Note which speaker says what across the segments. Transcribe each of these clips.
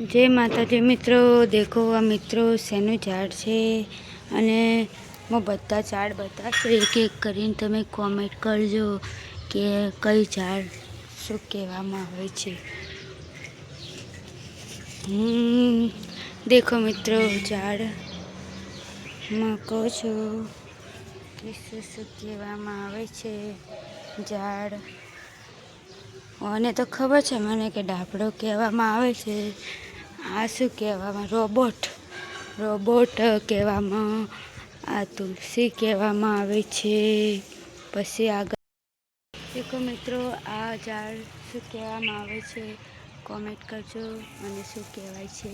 Speaker 1: जय माताजी मित्रों। देखो आ मित्रों शेनु झाड़ छे अने मैं बधा झाड़ बताशुं एक एक करीने तमे कॉमेंट करजो कि कई झाड़ शुं कहेवामां आवे छे। देखो मित्रों झाड़ में कहूं छुं कि शुं कहेवामां आवे छे। झाड़ ओने तो खबर छे मने के डाफड़ो कहेवामां आवे छे। आ शुं कहेवामां रोबोट रोबोट कहेवामां आ तुलसी कहेवामां आवे छे। पछी आगळ देखो मित्रों आ झाड़ शुं कहेवामां आवे छे कॉमेंट करजो मने शुं कहेवाय छे।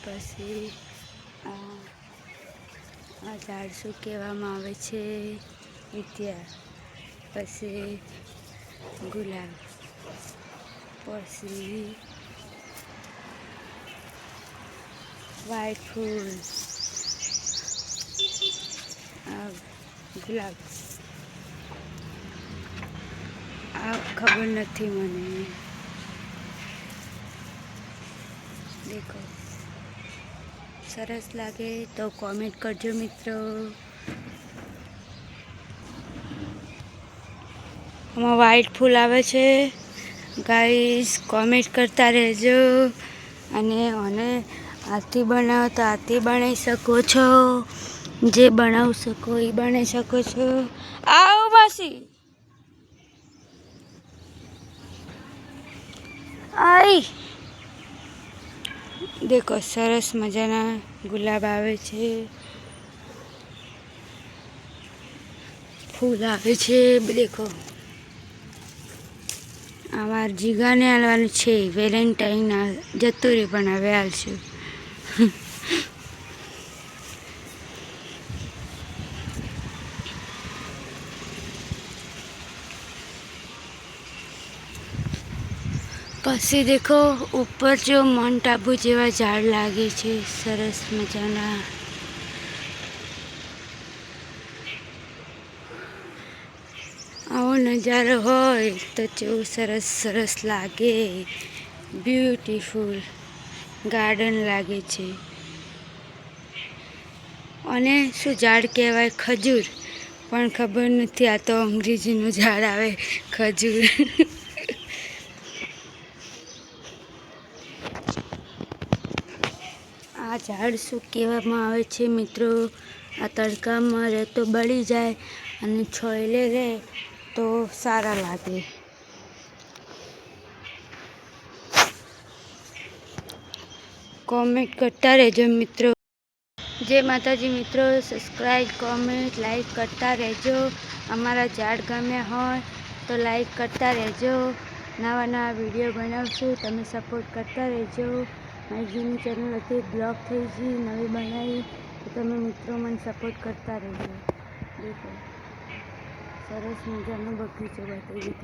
Speaker 1: पछी आ झाड़ शुं कहेवामां आवे छे विद्या। पछी गुलाब। पछी व्हाइट फूल गुलाब आ खबर नहीं मने। देखो सरस लागे तो कॉमेंट करजो मित्रों। आमां व्हाइट फूल आवे छे गाइस कॉमेंट करता रहेजो। अने ओने हाथी बनावो तो हाथी बनावी शको छो। जे बनावी शको ए बनावी शको छो। आओ मासी आई। देखो सरस मजाना गुलाब आवे छे फूल आवे छे। देखो आमार जीगाने आलवानुं छे वेलेंटाइन जतुं रह्युं पण हवे आलशुं। पछी देखो ऊपर जो माउंट आबू जेवा झाड़ लागे छे सरस मजाना। आवो नजारो होय तो केवुं सरस सरस लागे। ब्यूटीफुल गार्डन लागे छे। अने शुं झाड़ कहेवाय खजूर पण खबर नथी। आ तो अंग्रेजीनुं झाड़ आवे खजूर। आ झाड़ शुं कहेवामां आवे छे मित्रों। आ तड़कामां रहे तो बળી जाय अने छोयले रहे तो सारा लागे। कॉमेंट करता रहेजो मित्रों। जय माताजी मित्रों। सब्सक्राइब कॉमेंट लाइक करता रहेजो। अमारा झाड़ गम्या होय तो लाइक करता रहेजो। नवा नवा विडियो बनावशुं तमे सपोर्ट करता रहेजो। मारी जूनी चेनल हती ब्लॉक थई गई नवी बनावी तो तमे मित्रों मने सपोर्ट करता रहेजो। देखो सरस मजानो बगीचो बतावी दीधो।